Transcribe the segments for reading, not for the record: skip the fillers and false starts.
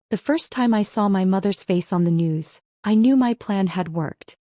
The first time I saw my mother's face on the news, I knew my plan had worked.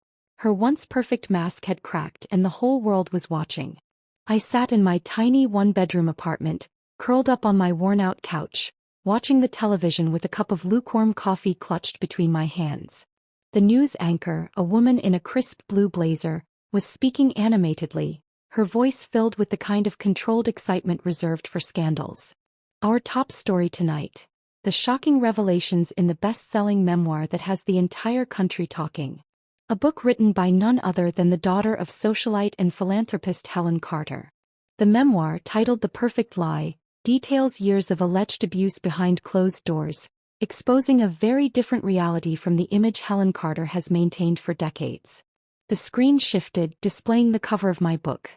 Her once perfect mask had cracked and the whole world was watching. I sat in my tiny one-bedroom apartment, curled up on my worn-out couch, watching the television with a cup of lukewarm coffee clutched between my hands. The news anchor, a woman in a crisp blue blazer, was speaking animatedly, her voice filled with the kind of controlled excitement reserved for scandals. Our top story tonight: the shocking revelations in the best-selling memoir that has the entire country talking. A book written by none other than the daughter of socialite and philanthropist Helen Carter. The memoir, titled The Perfect Lie, details years of alleged abuse behind closed doors, exposing a very different reality from the image Helen Carter has maintained for decades. The screen shifted, displaying the cover of my book.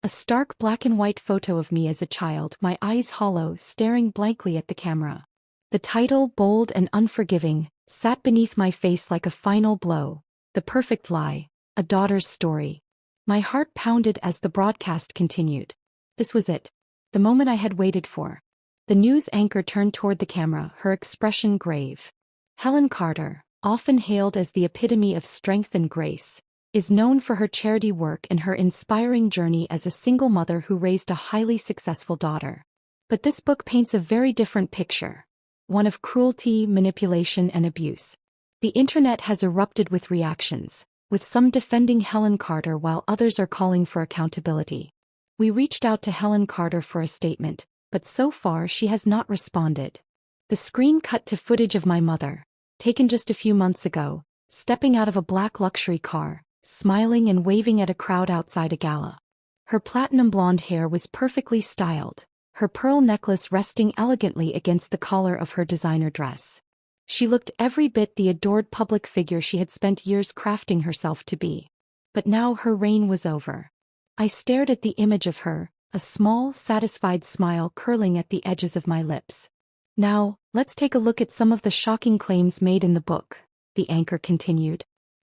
A stark black-and-white photo of me as a child, my eyes hollow, staring blankly at the camera. The title, bold and unforgiving, sat beneath my face like a final blow. The Perfect Lie, a daughter's story. My heart pounded as the broadcast continued. This was it. The moment I had waited for. The news anchor turned toward the camera, her expression grave. Helen Carter, often hailed as the epitome of strength and grace, is known for her charity work and her inspiring journey as a single mother who raised a highly successful daughter. But this book paints a very different picture. One of cruelty, manipulation, and abuse. The internet has erupted with reactions, with some defending Helen Carter while others are calling for accountability. We reached out to Helen Carter for a statement, but so far she has not responded. The screen cut to footage of my mother, taken just a few months ago, stepping out of a black luxury car, smiling and waving at a crowd outside a gala. Her platinum blonde hair was perfectly styled, her pearl necklace resting elegantly against the collar of her designer dress. She looked every bit the adored public figure she had spent years crafting herself to be. But now her reign was over. I stared at the image of her, a small, satisfied smile curling at the edges of my lips. Now, let's take a look at some of the shocking claims made in the book, the anchor continued.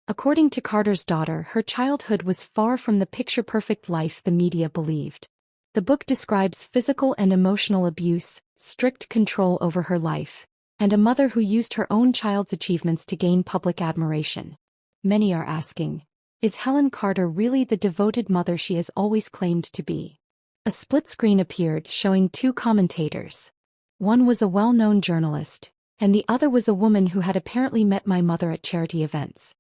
According to Carter's daughter, her childhood was far from the picture-perfect life the media believed. The book describes physical and emotional abuse, strict control over her life, and a mother who used her own child's achievements to gain public admiration. Many are asking, is Helen Carter really the devoted mother she has always claimed to be? A split screen appeared showing two commentators. One was a well-known journalist, and the other was a woman who had apparently met my mother at charity events.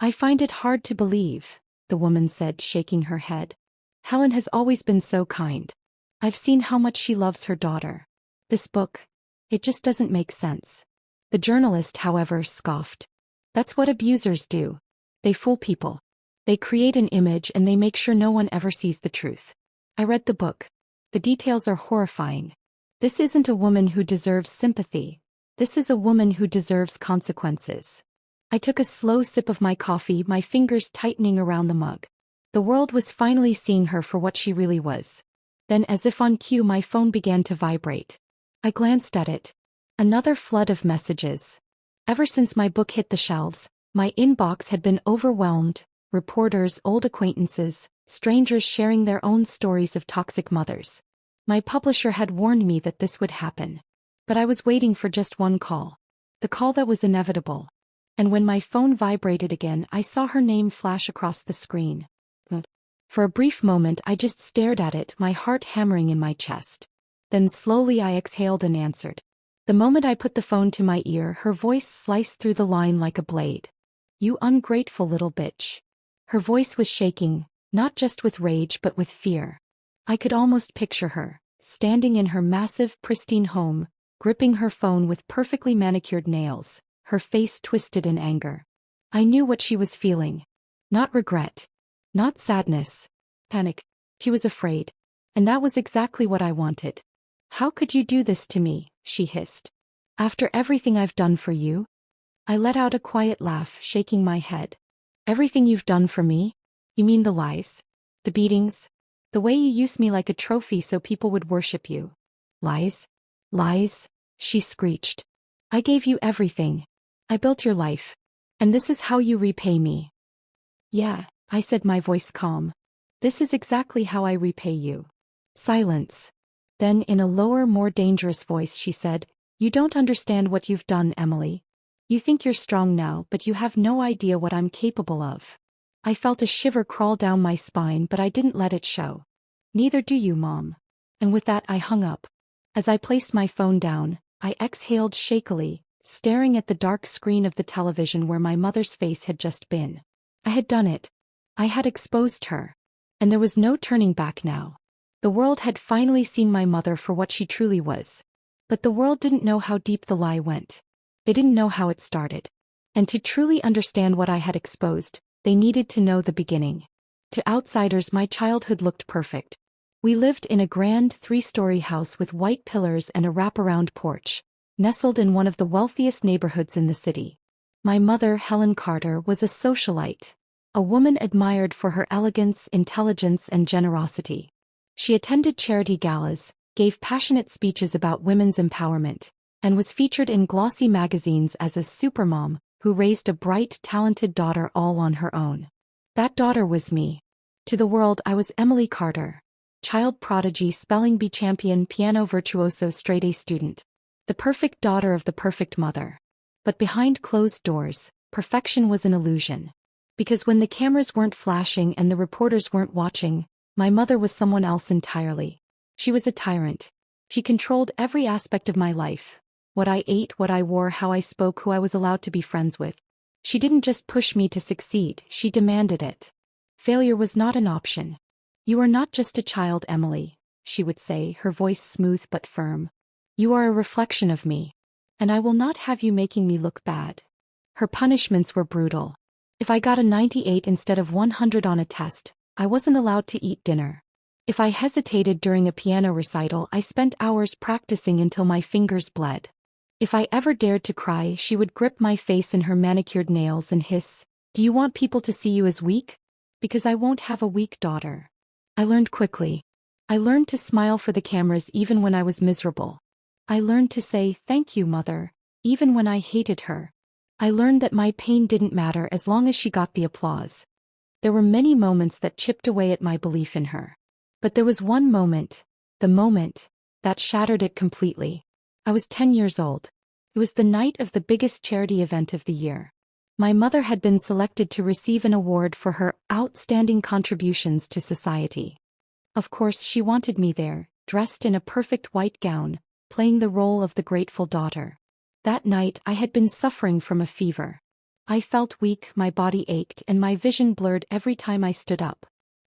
I find it hard to believe, the woman said, shaking her head. Helen has always been so kind. I've seen how much she loves her daughter. This book, it just doesn't make sense. The journalist, however, scoffed. That's what abusers do. They fool people. They create an image and they make sure no one ever sees the truth. I read the book. The details are horrifying. This isn't a woman who deserves sympathy. This is a woman who deserves consequences. I took a slow sip of my coffee, my fingers tightening around the mug. The world was finally seeing her for what she really was. Then, as if on cue, my phone began to vibrate. I glanced at it. Another flood of messages. Ever since my book hit the shelves, my inbox had been overwhelmed. Reporters, old acquaintances, strangers sharing their own stories of toxic mothers. My publisher had warned me that this would happen. But I was waiting for just one call. The call that was inevitable. And when my phone vibrated again, I saw her name flash across the screen. For a brief moment I just stared at it, my heart hammering in my chest. Then slowly I exhaled and answered. The moment I put the phone to my ear, her voice sliced through the line like a blade. You ungrateful little bitch. Her voice was shaking, not just with rage but with fear. I could almost picture her, standing in her massive, pristine home, gripping her phone with perfectly manicured nails, her face twisted in anger. I knew what she was feeling. Not regret. Not sadness. Panic. She was afraid. And that was exactly what I wanted. How could you do this to me? She hissed. After everything I've done for you? I let out a quiet laugh, shaking my head. Everything you've done for me? You mean the lies? The beatings? The way you used me like a trophy so people would worship you? Lies? Lies? She screeched. I gave you everything. I built your life. And this is how you repay me. Yeah, I said, my voice calm. This is exactly how I repay you. Silence. Then in a lower, more dangerous voice she said, You don't understand what you've done, Emily. You think you're strong now, but you have no idea what I'm capable of. I felt a shiver crawl down my spine, but I didn't let it show. Neither do you, Mom. And with that I hung up. As I placed my phone down, I exhaled shakily, staring at the dark screen of the television where my mother's face had just been. I had done it. I had exposed her. And there was no turning back now. The world had finally seen my mother for what she truly was. But the world didn't know how deep the lie went. They didn't know how it started. And to truly understand what I had exposed, they needed to know the beginning. To outsiders, my childhood looked perfect. We lived in a grand 3-story house with white pillars and a wraparound porch, nestled in one of the wealthiest neighborhoods in the city. My mother, Helen Carter, was a socialite, a woman admired for her elegance, intelligence, and generosity. She attended charity galas, gave passionate speeches about women's empowerment, and was featured in glossy magazines as a supermom who raised a bright, talented daughter all on her own. That daughter was me. To the world, I was Emily Carter, child prodigy, spelling bee champion, piano virtuoso, straight-A student, the perfect daughter of the perfect mother. But behind closed doors, perfection was an illusion. Because when the cameras weren't flashing and the reporters weren't watching, my mother was someone else entirely. She was a tyrant. She controlled every aspect of my life. What I ate, what I wore, how I spoke, who I was allowed to be friends with. She didn't just push me to succeed, she demanded it. Failure was not an option. You are not just a child, Emily, she would say, her voice smooth but firm. You are a reflection of me. And I will not have you making me look bad. Her punishments were brutal. If I got a 98 instead of 100 on a test, I wasn't allowed to eat dinner. If I hesitated during a piano recital, I spent hours practicing until my fingers bled. If I ever dared to cry, she would grip my face in her manicured nails and hiss, "Do you want people to see you as weak? Because I won't have a weak daughter." I learned quickly. I learned to smile for the cameras even when I was miserable. I learned to say, "Thank you, Mother," even when I hated her. I learned that my pain didn't matter as long as she got the applause. There were many moments that chipped away at my belief in her. But there was one moment, the moment, that shattered it completely. I was 10 years old. It was the night of the biggest charity event of the year. My mother had been selected to receive an award for her outstanding contributions to society. Of course, she wanted me there, dressed in a perfect white gown, playing the role of the grateful daughter. That night I had been suffering from a fever. I felt weak, my body ached, and my vision blurred every time I stood up.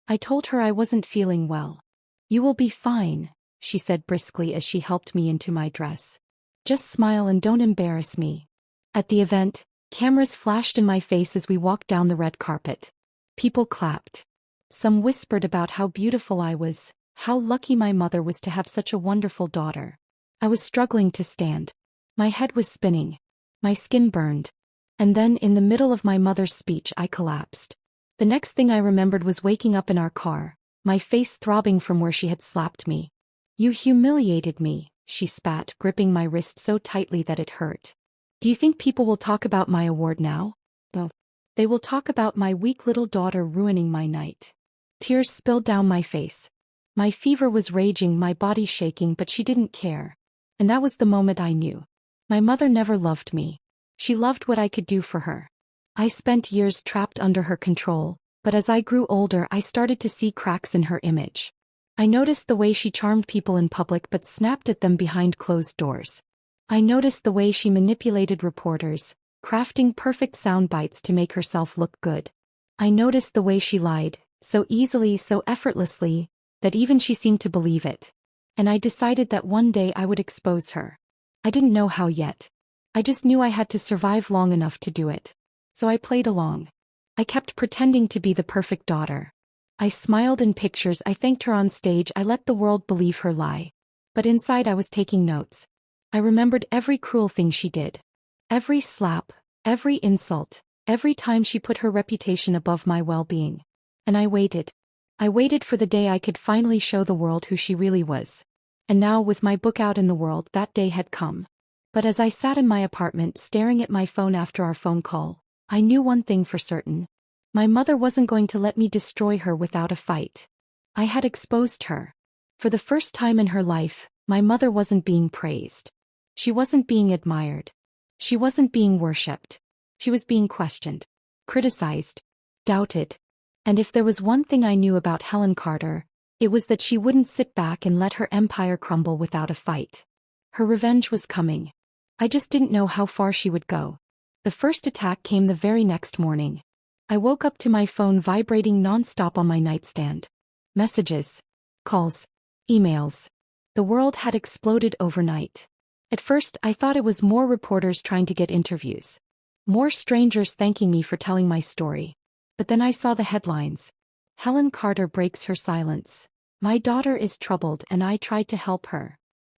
I told her I wasn't feeling well. "You will be fine," she said briskly as she helped me into my dress. "Just smile and don't embarrass me." At the event, cameras flashed in my face as we walked down the red carpet. People clapped. Some whispered about how beautiful I was, how lucky my mother was to have such a wonderful daughter. I was struggling to stand. My head was spinning. My skin burned. And then, in the middle of my mother's speech, I collapsed. The next thing I remembered was waking up in our car, my face throbbing from where she had slapped me. "You humiliated me," she spat, gripping my wrist so tightly that it hurt. "Do you think people will talk about my award now? No. They will talk about my weak little daughter ruining my night." Tears spilled down my face. My fever was raging, my body shaking, but she didn't care. And that was the moment I knew. My mother never loved me. She loved what I could do for her. I spent years trapped under her control, but as I grew older I started to see cracks in her image. I noticed the way she charmed people in public but snapped at them behind closed doors. I noticed the way she manipulated reporters, crafting perfect sound bites to make herself look good. I noticed the way she lied, so easily, so effortlessly, that even she seemed to believe it. And I decided that one day I would expose her. I didn't know how yet. I just knew I had to survive long enough to do it. So I played along. I kept pretending to be the perfect daughter. I smiled in pictures, I thanked her on stage, I let the world believe her lie. But inside I was taking notes. I remembered every cruel thing she did. Every slap, every insult, every time she put her reputation above my well-being. And I waited. I waited for the day I could finally show the world who she really was. And now, with my book out in the world, that day had come. But as I sat in my apartment staring at my phone after our phone call, I knew one thing for certain. My mother wasn't going to let me destroy her without a fight. I had exposed her. For the first time in her life, my mother wasn't being praised. She wasn't being admired. She wasn't being worshipped. She was being questioned, criticized, doubted. And if there was one thing I knew about Helen Carter, it was that she wouldn't sit back and let her empire crumble without a fight. Her revenge was coming. I just didn't know how far she would go. The first attack came the very next morning. I woke up to my phone vibrating nonstop on my nightstand. Messages, calls, emails. The world had exploded overnight. At first, I thought it was more reporters trying to get interviews. More strangers thanking me for telling my story. But then I saw the headlines. Helen Carter breaks her silence. My daughter is troubled and I tried to help her.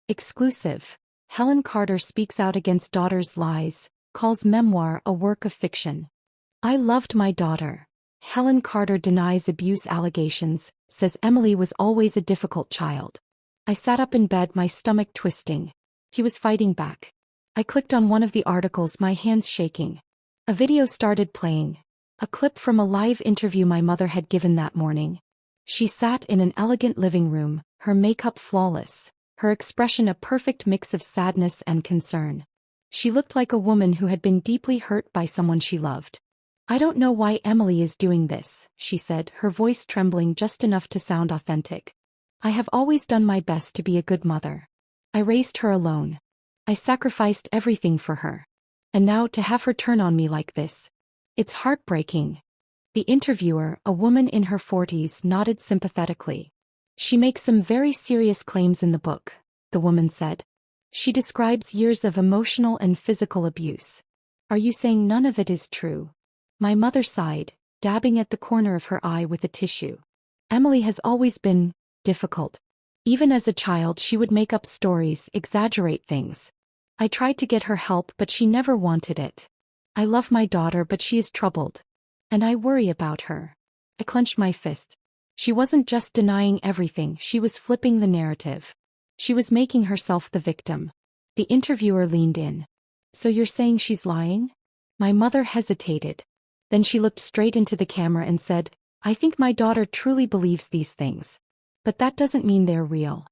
Exclusive. Helen Carter speaks out against daughter's lies, calls memoir a work of fiction. I loved my daughter. Helen Carter denies abuse allegations, says Emily was always a difficult child. I sat up in bed, my stomach twisting. He was fighting back. I clicked on one of the articles, my hands shaking. A video started playing. A clip from a live interview my mother had given that morning. She sat in an elegant living room, her makeup flawless, her expression a perfect mix of sadness and concern. She looked like a woman who had been deeply hurt by someone she loved. I don't know why Emily is doing this, she said, her voice trembling just enough to sound authentic. I have always done my best to be a good mother. I raised her alone. I sacrificed everything for her. And now to have her turn on me like this. It's heartbreaking. The interviewer, a woman in her 40s, nodded sympathetically. She makes some very serious claims in the book, the woman said. She describes years of emotional and physical abuse. Are you saying none of it is true? My mother sighed, dabbing at the corner of her eye with a tissue. Emily has always been difficult. Even as a child, she would make up stories, exaggerate things. I tried to get her help, but she never wanted it. I love my daughter, but she is troubled. And I worry about her. I clenched my fist. She wasn't just denying everything, she was flipping the narrative. She was making herself the victim. The interviewer leaned in. So you're saying she's lying? My mother hesitated. Then she looked straight into the camera and said, I think my daughter truly believes these things. But that doesn't mean they're real.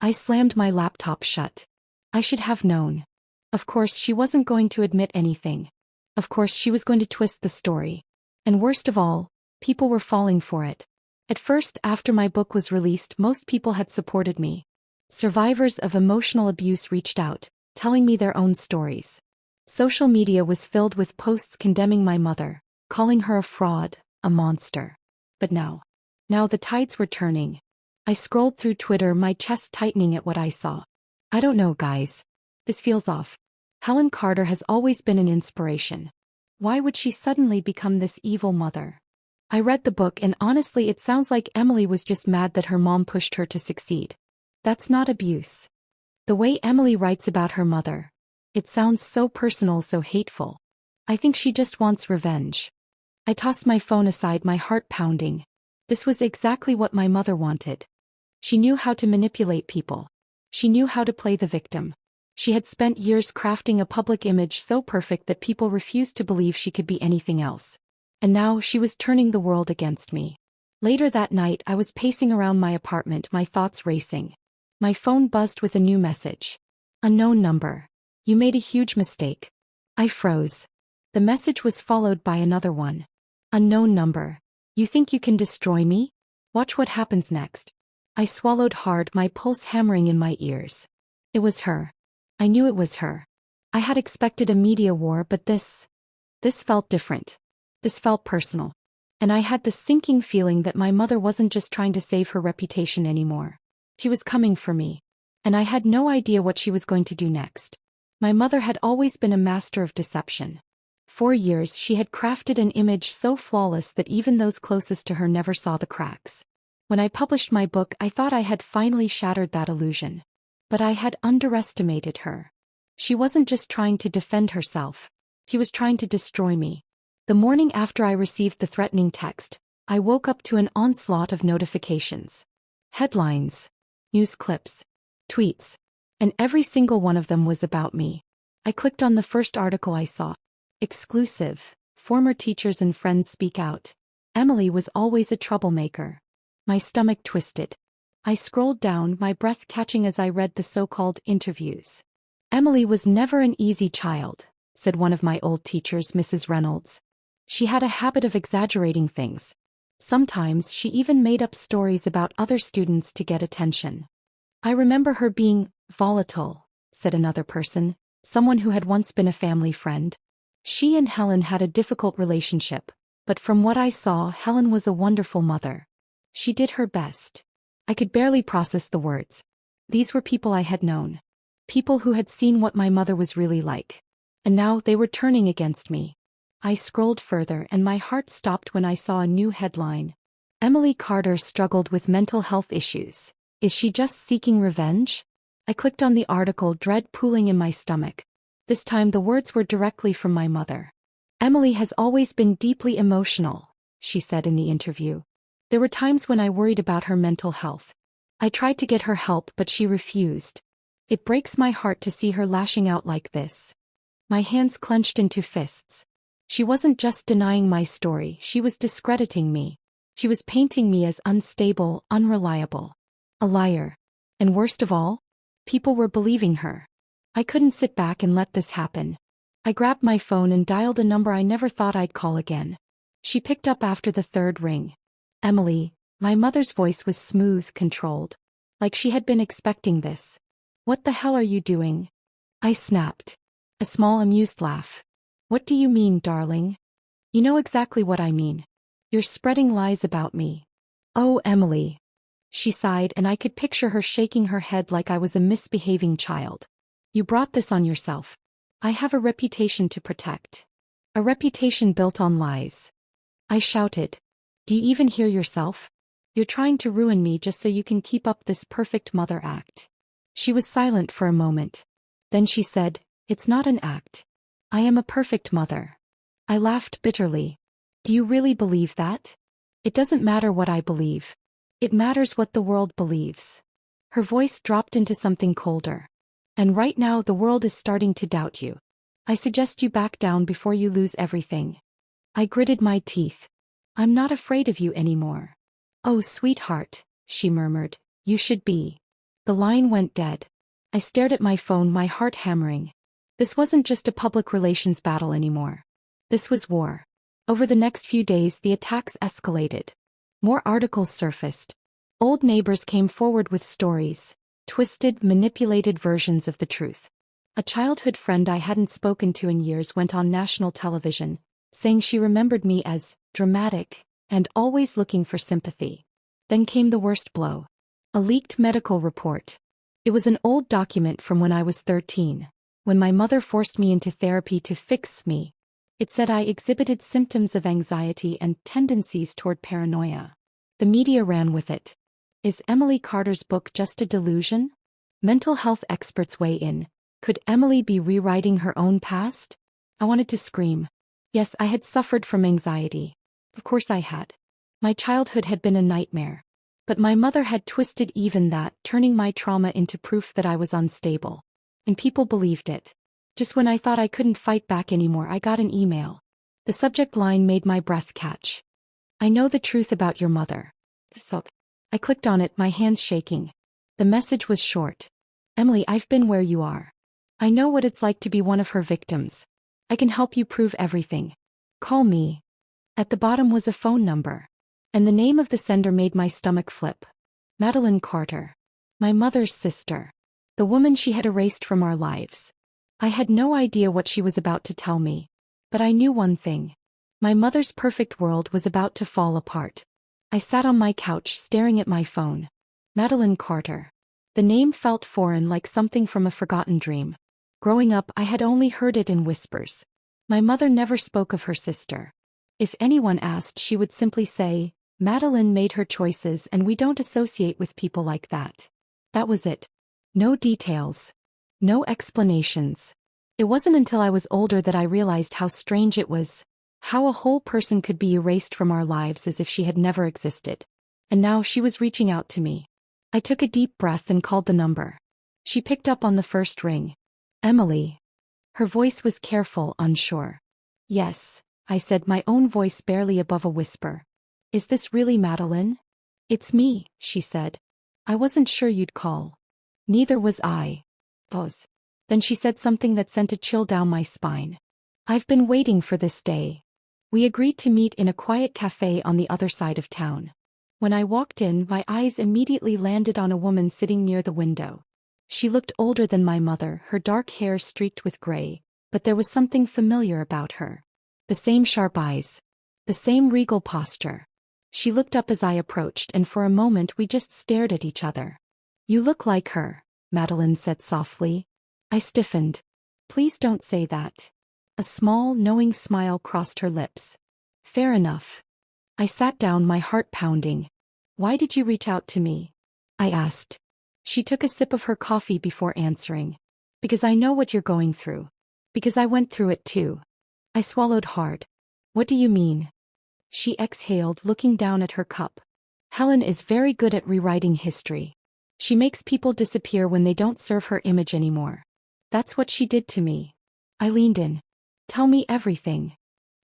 I slammed my laptop shut. I should have known. Of course she wasn't going to admit anything. Of course she was going to twist the story. And worst of all, people were falling for it. At first, after my book was released, most people had supported me. Survivors of emotional abuse reached out, telling me their own stories. Social media was filled with posts condemning my mother, calling her a fraud, a monster. But now the tides were turning. I scrolled through Twitter, my chest tightening at what I saw. I don't know, guys. This feels off. Helen Carter has always been an inspiration. Why would she suddenly become this evil mother? I read the book and honestly it sounds like Emily was just mad that her mom pushed her to succeed. That's not abuse. The way Emily writes about her mother, it sounds so personal, so hateful. I think she just wants revenge. I tossed my phone aside, my heart pounding. This was exactly what my mother wanted. She knew how to manipulate people. She knew how to play the victim. She had spent years crafting a public image so perfect that people refused to believe she could be anything else. And now she was turning the world against me. Later that night, I was pacing around my apartment, my thoughts racing. My phone buzzed with a new message. Unknown number. You made a huge mistake. I froze. The message was followed by another one. Unknown number. You think you can destroy me? Watch what happens next. I swallowed hard, my pulse hammering in my ears. It was her. I knew it was her. I had expected a media war, but this felt different. This felt personal. And I had the sinking feeling that my mother wasn't just trying to save her reputation anymore. She was coming for me. And I had no idea what she was going to do next. My mother had always been a master of deception. For years she had crafted an image so flawless that even those closest to her never saw the cracks. When I published my book, I thought I had finally shattered that illusion. But I had underestimated her. She wasn't just trying to defend herself. She was trying to destroy me. The morning after I received the threatening text, I woke up to an onslaught of notifications. Headlines, news clips, tweets, and every single one of them was about me. I clicked on the first article I saw. Exclusive. Former teachers and friends speak out. Emily was always a troublemaker. My stomach twisted. I scrolled down, my breath catching as I read the so-called interviews. Emily was never an easy child, said one of my old teachers, Mrs. Reynolds. She had a habit of exaggerating things. Sometimes she even made up stories about other students to get attention. I remember her being volatile, said another person, someone who had once been a family friend. She and Helen had a difficult relationship, but from what I saw, Helen was a wonderful mother. She did her best. I could barely process the words. These were people I had known. People who had seen what my mother was really like. And now they were turning against me. I scrolled further and my heart stopped when I saw a new headline. Emily Carter struggled with mental health issues. Is she just seeking revenge? I clicked on the article, dread pooling in my stomach. This time the words were directly from my mother. Emily has always been deeply emotional, she said in the interview. There were times when I worried about her mental health. I tried to get her help, but she refused. It breaks my heart to see her lashing out like this. My hands clenched into fists. She wasn't just denying my story, she was discrediting me. She was painting me as unstable, unreliable. A liar. And worst of all, people were believing her. I couldn't sit back and let this happen. I grabbed my phone and dialed a number I never thought I'd call again. She picked up after the third ring. Emily, my mother's voice was smooth, controlled. Like she had been expecting this. What the hell are you doing? I snapped. A small amused laugh. What do you mean, darling? You know exactly what I mean. You're spreading lies about me. Oh, Emily. She sighed and I could picture her shaking her head like I was a misbehaving child. You brought this on yourself. I have a reputation to protect. A reputation built on lies. I shouted. Do you even hear yourself? You're trying to ruin me just so you can keep up this perfect mother act. She was silent for a moment. Then she said, it's not an act. I am a perfect mother. I laughed bitterly. Do you really believe that? It doesn't matter what I believe. It matters what the world believes. Her voice dropped into something colder. And right now the world is starting to doubt you. I suggest you back down before you lose everything. I gritted my teeth. I'm not afraid of you anymore. Oh, sweetheart, she murmured, you should be. The line went dead. I stared at my phone, my heart hammering. This wasn't just a public relations battle anymore. This was war. Over the next few days the attacks escalated. More articles surfaced. Old neighbors came forward with stories, twisted, manipulated versions of the truth. A childhood friend I hadn't spoken to in years went on national television, saying she remembered me as dramatic and always looking for sympathy. Then came the worst blow. A leaked medical report. It was an old document from when I was 13, when my mother forced me into therapy to fix me. It said I exhibited symptoms of anxiety and tendencies toward paranoia. The media ran with it. Is Emily Carter's book just a delusion? Mental health experts weigh in. Could Emily be rewriting her own past? I wanted to scream. Yes, I had suffered from anxiety. Of course I had. My childhood had been a nightmare. But my mother had twisted even that, turning my trauma into proof that I was unstable. And people believed it. Just when I thought I couldn't fight back anymore, I got an email. The subject line made my breath catch. I know the truth about your mother. So, I clicked on it, my hands shaking. The message was short. Emily, I've been where you are. I know what it's like to be one of her victims. I can help you prove everything. Call me. At the bottom was a phone number. And the name of the sender made my stomach flip. Madeline Carter. My mother's sister. The woman she had erased from our lives. I had no idea what she was about to tell me. But I knew one thing. My mother's perfect world was about to fall apart. I sat on my couch staring at my phone. Madeline Carter. The name felt foreign, like something from a forgotten dream. Growing up, I had only heard it in whispers. My mother never spoke of her sister. If anyone asked, she would simply say, Madeline made her choices and we don't associate with people like that. That was it. No details. No explanations. It wasn't until I was older that I realized how strange it was, how a whole person could be erased from our lives as if she had never existed. And now she was reaching out to me. I took a deep breath and called the number. She picked up on the first ring. Emily. Her voice was careful, unsure. Yes, I said, my own voice barely above a whisper. Is this really Madeline? It's me, she said. I wasn't sure you'd call. Neither was I. Pause. Then she said something that sent a chill down my spine. I've been waiting for this day. We agreed to meet in a quiet cafe on the other side of town. When I walked in, my eyes immediately landed on a woman sitting near the window. She looked older than my mother, her dark hair streaked with gray, but there was something familiar about her. The same sharp eyes. The same regal posture. She looked up as I approached, and for a moment we just stared at each other. "You look like her," Madeline said softly. I stiffened. "Please don't say that." A small, knowing smile crossed her lips. "Fair enough." I sat down, my heart pounding. "Why did you reach out to me?" I asked. She took a sip of her coffee before answering. "Because I know what you're going through. Because I went through it too." I swallowed hard. "What do you mean?" She exhaled, looking down at her cup. "Helen is very good at rewriting history. She makes people disappear when they don't serve her image anymore. That's what she did to me." I leaned in. "Tell me everything."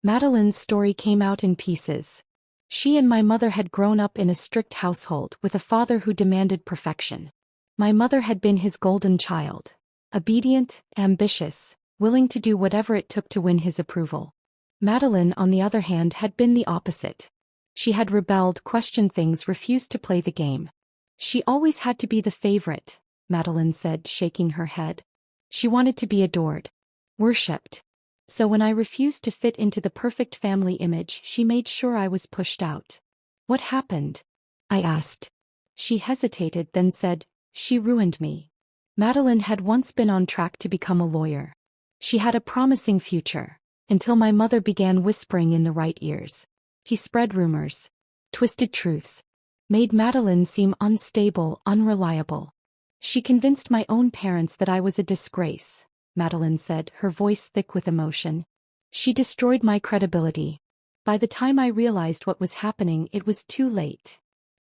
Madeline's story came out in pieces. She and my mother had grown up in a strict household with a father who demanded perfection. My mother had been his golden child. Obedient, ambitious, willing to do whatever it took to win his approval. Madeline, on the other hand, had been the opposite. She had rebelled, questioned things, refused to play the game. "She always had to be the favorite," Madeline said, shaking her head. "She wanted to be adored. Worshipped. So when I refused to fit into the perfect family image, she made sure I was pushed out." "What happened?" I asked. She hesitated, then said, "She ruined me." Madeline had once been on track to become a lawyer. She had a promising future, until my mother began whispering in the right ears. He spread rumors, twisted truths, made Madeline seem unstable, unreliable. "She convinced my own parents that I was a disgrace," Madeline said, her voice thick with emotion. "She destroyed my credibility. By the time I realized what was happening, it was too late."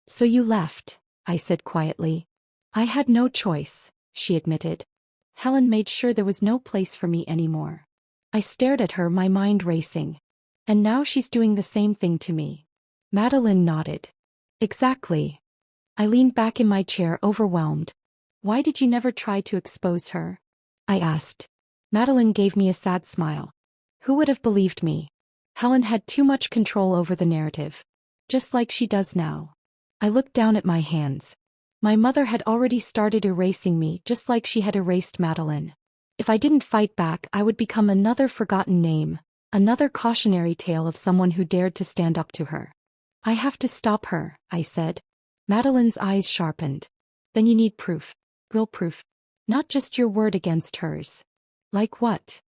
"So you left," I said quietly. "I had no choice," she admitted. "Helen made sure there was no place for me anymore." I stared at her, my mind racing. "And now she's doing the same thing to me." Madeline nodded. "Exactly." I leaned back in my chair, overwhelmed. "Why did you never try to expose her?" I asked. Madeline gave me a sad smile. "Who would have believed me? Helen had too much control over the narrative. Just like she does now." I looked down at my hands. My mother had already started erasing me, just like she had erased Madeline. If I didn't fight back, I would become another forgotten name, another cautionary tale of someone who dared to stand up to her. "I have to stop her," I said. Madeline's eyes sharpened. "Then you need proof. Real proof. Not just your word against hers." "Like what?"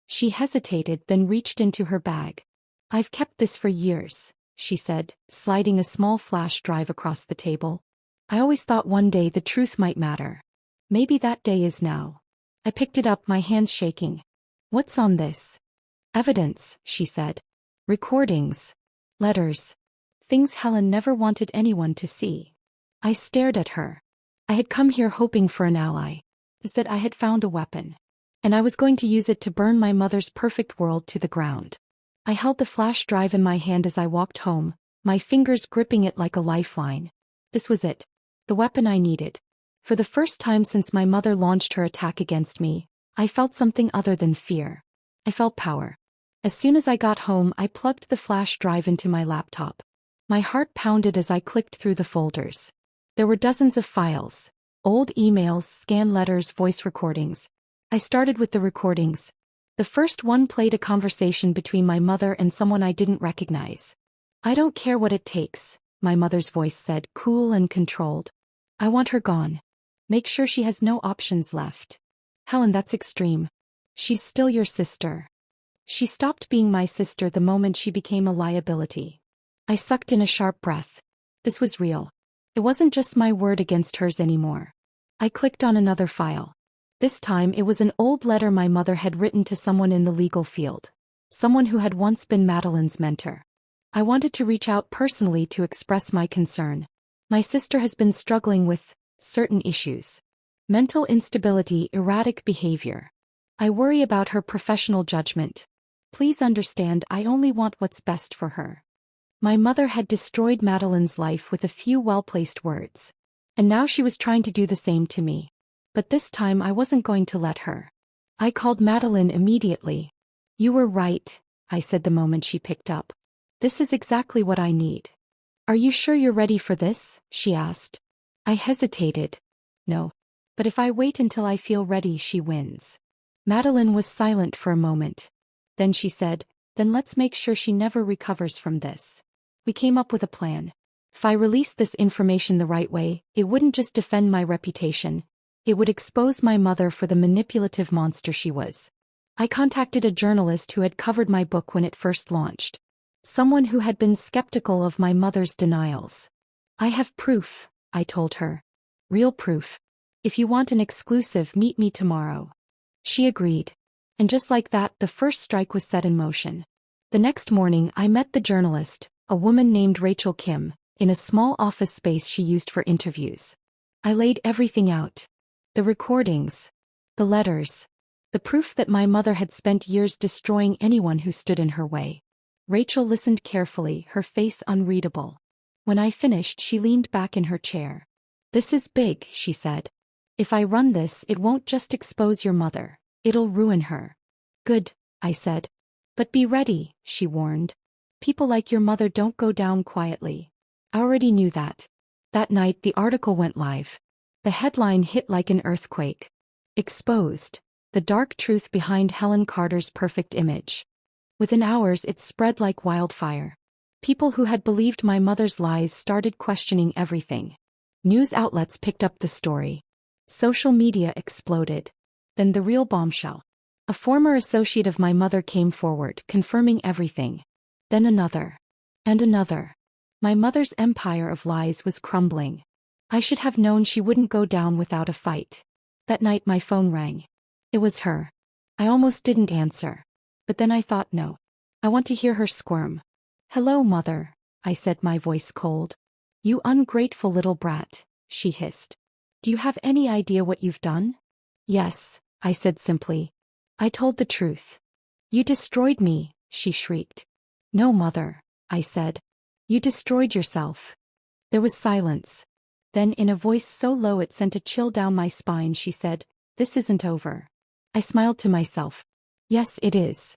She hesitated, then reached into her bag. "I've kept this for years," she said, sliding a small flash drive across the table. "I always thought one day the truth might matter. Maybe that day is now." I picked it up, my hands shaking. "What's on this?" "Evidence," she said. "Recordings. Letters. Things Helen never wanted anyone to see." I stared at her. I had come here hoping for an ally. That I had found a weapon. And I was going to use it to burn my mother's perfect world to the ground. I held the flash drive in my hand as I walked home, my fingers gripping it like a lifeline. This was it. The weapon I needed. For the first time since my mother launched her attack against me, I felt something other than fear. I felt power. As soon as I got home, I plugged the flash drive into my laptop. My heart pounded as I clicked through the folders. There were dozens of files. Old emails, scanned letters, voice recordings. I started with the recordings. The first one played a conversation between my mother and someone I didn't recognize. "I don't care what it takes," my mother's voice said, cool and controlled. "I want her gone. Make sure she has no options left." "Helen, that's extreme. She's still your sister." "She stopped being my sister the moment she became a liability." I sucked in a sharp breath. This was real. It wasn't just my word against hers anymore. I clicked on another file. This time it was an old letter my mother had written to someone in the legal field. Someone who had once been Madeline's mentor. I wanted to reach out personally to express my concern. "My sister has been struggling with certain issues. Mental instability, erratic behavior. I worry about her professional judgment. Please understand, I only want what's best for her." My mother had destroyed Madeline's life with a few well-placed words. And now she was trying to do the same to me. But this time I wasn't going to let her. I called Madeline immediately. You were right, I said the moment she picked up. This is exactly what I need. Are you sure you're ready for this? She asked. I hesitated. No. But if I wait until I feel ready, she wins. Madeline was silent for a moment. Then she said, then let's make sure she never recovers from this. We came up with a plan. If I released this information the right way, it wouldn't just defend my reputation. It would expose my mother for the manipulative monster she was. I contacted a journalist who had covered my book when it first launched. Someone who had been skeptical of my mother's denials. I have proof, I told her. Real proof. If you want an exclusive, meet me tomorrow. She agreed. And just like that, the first strike was set in motion. The next morning, I met the journalist, a woman named Rachel Kim, in a small office space she used for interviews. I laid everything out. The recordings. The letters. The proof that my mother had spent years destroying anyone who stood in her way. Rachel listened carefully, her face unreadable. When I finished, she leaned back in her chair. This is big, she said. If I run this, it won't just expose your mother. It'll ruin her. Good, I said. But be ready, she warned. People like your mother don't go down quietly. I already knew that. That night the article went live. The headline hit like an earthquake. Exposed. The dark truth behind Helen Carter's perfect image. Within hours it spread like wildfire. People who had believed my mother's lies started questioning everything. News outlets picked up the story. Social media exploded. Then the real bombshell. A former associate of my mother came forward, confirming everything. Then another. And another. My mother's empire of lies was crumbling. I should have known she wouldn't go down without a fight. That night my phone rang. It was her. I almost didn't answer. But then I thought, no. I want to hear her squirm. Hello, Mother, I said, my voice cold. You ungrateful little brat, she hissed. Do you have any idea what you've done? Yes, I said simply. I told the truth. You destroyed me, she shrieked. No, Mother, I said. You destroyed yourself. There was silence. Then in a voice so low it sent a chill down my spine, she said, this isn't over. I smiled to myself. Yes, it is.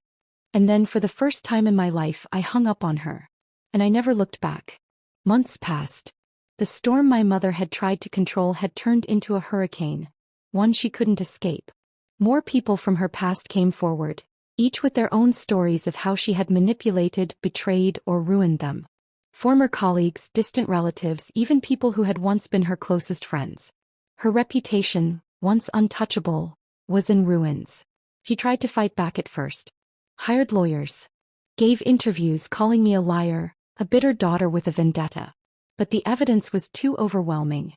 And then for the first time in my life I hung up on her. And I never looked back. Months passed. The storm my mother had tried to control had turned into a hurricane. One she couldn't escape. More people from her past came forward, each with their own stories of how she had manipulated, betrayed, or ruined them. Former colleagues, distant relatives, even people who had once been her closest friends. Her reputation, once untouchable, was in ruins. She tried to fight back at first. Hired lawyers. Gave interviews calling me a liar, a bitter daughter with a vendetta. But the evidence was too overwhelming.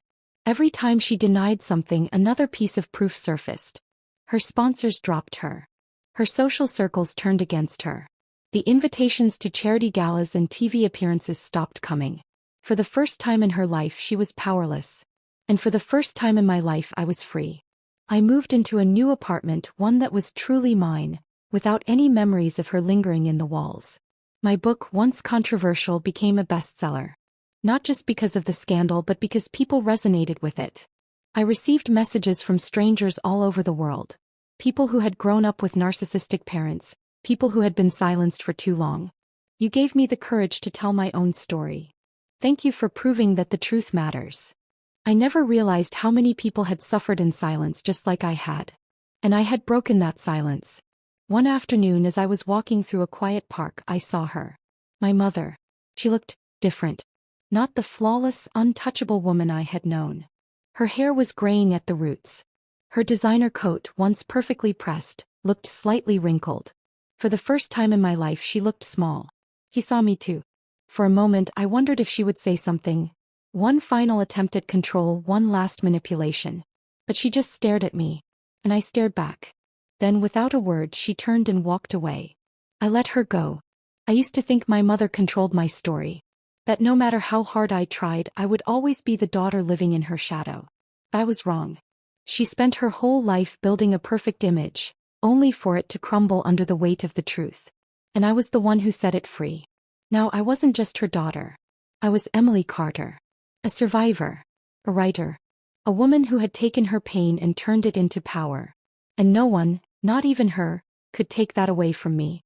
Every time she denied something, another piece of proof surfaced. Her sponsors dropped her. Her social circles turned against her. The invitations to charity galas and TV appearances stopped coming. For the first time in her life she was powerless. And for the first time in my life I was free. I moved into a new apartment, one that was truly mine, without any memories of her lingering in the walls. My book, once controversial, became a bestseller. Not just because of the scandal, but because people resonated with it. I received messages from strangers all over the world. People who had grown up with narcissistic parents, people who had been silenced for too long. You gave me the courage to tell my own story. Thank you for proving that the truth matters. I never realized how many people had suffered in silence just like I had. And I had broken that silence. One afternoon as I was walking through a quiet park, I saw her. My mother. She looked different. Not the flawless, untouchable woman I had known. Her hair was graying at the roots. Her designer coat, once perfectly pressed, looked slightly wrinkled. For the first time in my life she looked small. He saw me too. For a moment I wondered if she would say something. One final attempt at control, one last manipulation. But she just stared at me. And I stared back. Then without a word she turned and walked away. I let her go. I used to think my mother controlled my story. That no matter how hard I tried, I would always be the daughter living in her shadow. I was wrong. She spent her whole life building a perfect image, only for it to crumble under the weight of the truth. And I was the one who set it free. Now I wasn't just her daughter. I was Emily Carter. A survivor. A writer. A woman who had taken her pain and turned it into power. And no one, Not even her could take that away from me.